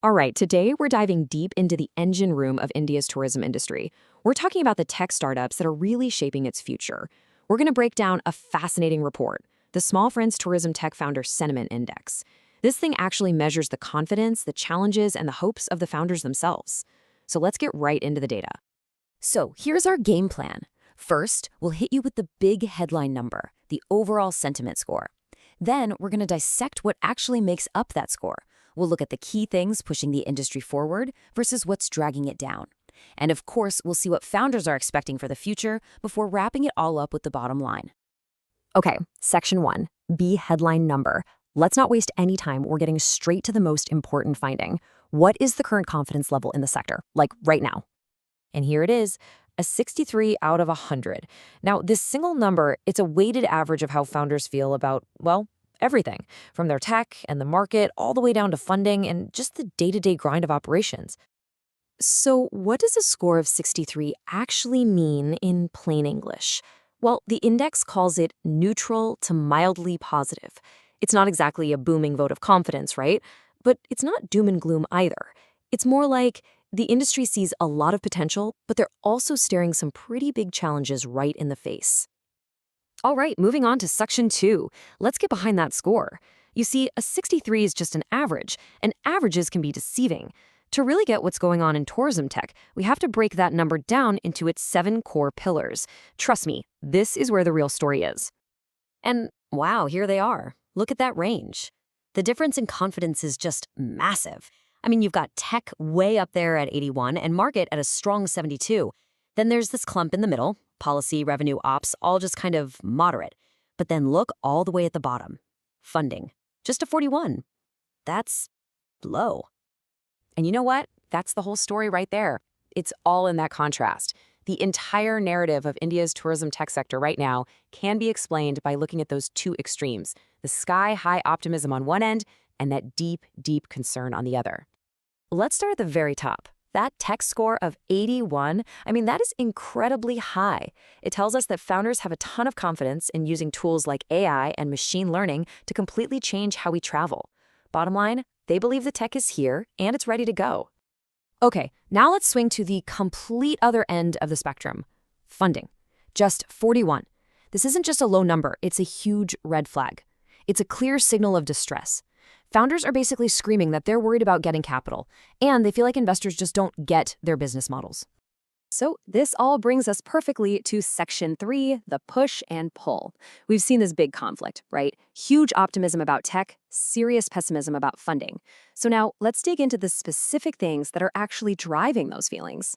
All right, today we're diving deep into the engine room of India's tourism industry. We're talking about the tech startups that are really shaping its future. We're going to break down a fascinating report, the Smallference TourismTech Founder Sentiment Index. This thing actually measures the confidence, the challenges, and the hopes of the founders themselves. So let's get right into the data. So here's our game plan. First, we'll hit you with the big headline number, the overall sentiment score. Then we're going to dissect what actually makes up that score. We'll look at the key things pushing the industry forward versus what's dragging it down. And of course, we'll see what founders are expecting for the future before wrapping it all up with the bottom line. Okay, section 1, B headline number. Let's not waste any time. We're getting straight to the most important finding. What is the current confidence level in the sector, like right now? And here it is, a 63 out of 100. Now, this single number, it's a weighted average of how founders feel about, well, everything, from their tech and the market all the way down to funding and just the day-to-day grind of operations. So what does a score of 63 actually mean in plain English? Well, the index calls it neutral to mildly positive. It's not exactly a booming vote of confidence, right? But it's not doom and gloom either. It's more like the industry sees a lot of potential, but they're also staring some pretty big challenges right in the face. All right, moving on to section 2. Let's get behind that score. You see, a 63 is just an average, and averages can be deceiving. To really get what's going on in tourism tech, we have to break that number down into its 7 core pillars. Trust me, this is where the real story is. And wow, here they are. Look at that range. The difference in confidence is just massive. I mean, you've got tech way up there at 81 and market at a strong 72. Then there's this clump in the middle, policy, revenue, ops, all just kind of moderate. But then look all the way at the bottom. Funding, just a 41. That's low. And you know what? That's the whole story right there. It's all in that contrast. The entire narrative of India's tourism tech sector right now can be explained by looking at those two extremes, the sky-high optimism on one end and that deep, deep concern on the other. Let's start at the very top. That tech score of 81, that is incredibly high. It tells us that founders have a ton of confidence in using tools like AI and machine learning to completely change how we travel. Bottom line, they believe the tech is here and it's ready to go. Okay, now let's swing to the complete other end of the spectrum, funding. Just 41. This isn't just a low number, it's a huge red flag. It's a clear signal of distress. Founders are basically screaming that they're worried about getting capital, and they feel like investors just don't get their business models. So this all brings us perfectly to section 3, the push and pull. We've seen this big conflict, right? Huge optimism about tech, serious pessimism about funding. So now let's dig into the specific things that are actually driving those feelings.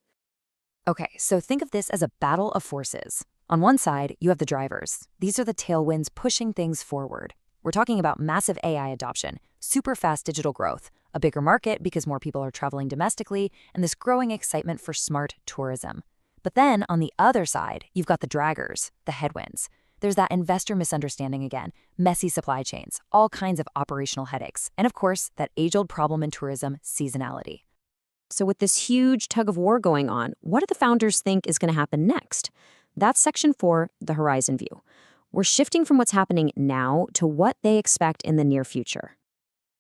Okay, so think of this as a battle of forces. On one side, you have the drivers. These are the tailwinds pushing things forward. We're talking about massive AI adoption, super fast digital growth, a bigger market because more people are traveling domestically, and this growing excitement for smart tourism. But then, on the other side, you've got the draggers, the headwinds. There's that investor misunderstanding again, messy supply chains, all kinds of operational headaches, and of course, that age-old problem in tourism, seasonality. So with this huge tug of war going on, what do the founders think is going to happen next? That's section 4, the horizon view. We're shifting from what's happening now to what they expect in the near future.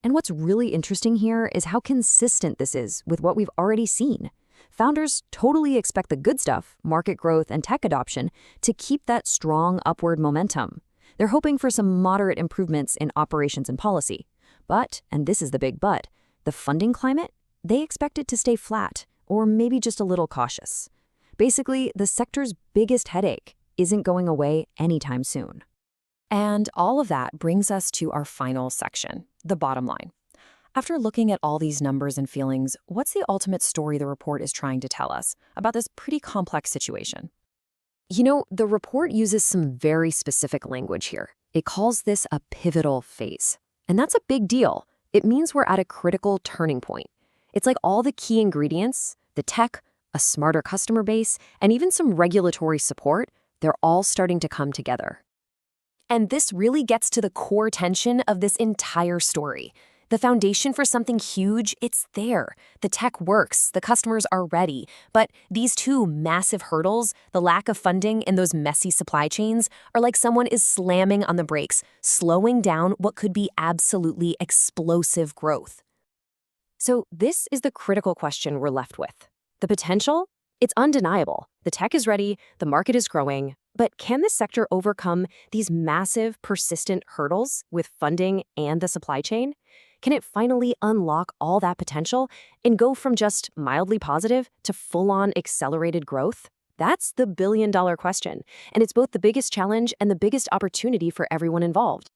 And what's really interesting here is how consistent this is with what we've already seen. Founders totally expect the good stuff, market growth and tech adoption, to keep that strong upward momentum. They're hoping for some moderate improvements in operations and policy. But, and this is the big but, the funding climate, they expect it to stay flat, or maybe just a little cautious. Basically, the sector's biggest headache isn't going away anytime soon. And all of that brings us to our final section, the bottom line. After looking at all these numbers and feelings, what's the ultimate story the report is trying to tell us about this pretty complex situation? You know, the report uses some very specific language here. It calls this a pivotal phase. And that's a big deal. It means we're at a critical turning point. It's like all the key ingredients, the tech, a smarter customer base, and even some regulatory support, they're all starting to come together. And this really gets to the core tension of this entire story. The foundation for something huge, it's there. The tech works, the customers are ready. But these two massive hurdles, the lack of funding and those messy supply chains, are like someone is slamming on the brakes, slowing down what could be absolutely explosive growth. So this is the critical question we're left with. The potential? It's undeniable. The tech is ready, the market is growing, but can this sector overcome these massive, persistent hurdles with funding and the supply chain? Can it finally unlock all that potential and go from just mildly positive to full-on accelerated growth? That's the billion-dollar question, and it's both the biggest challenge and the biggest opportunity for everyone involved.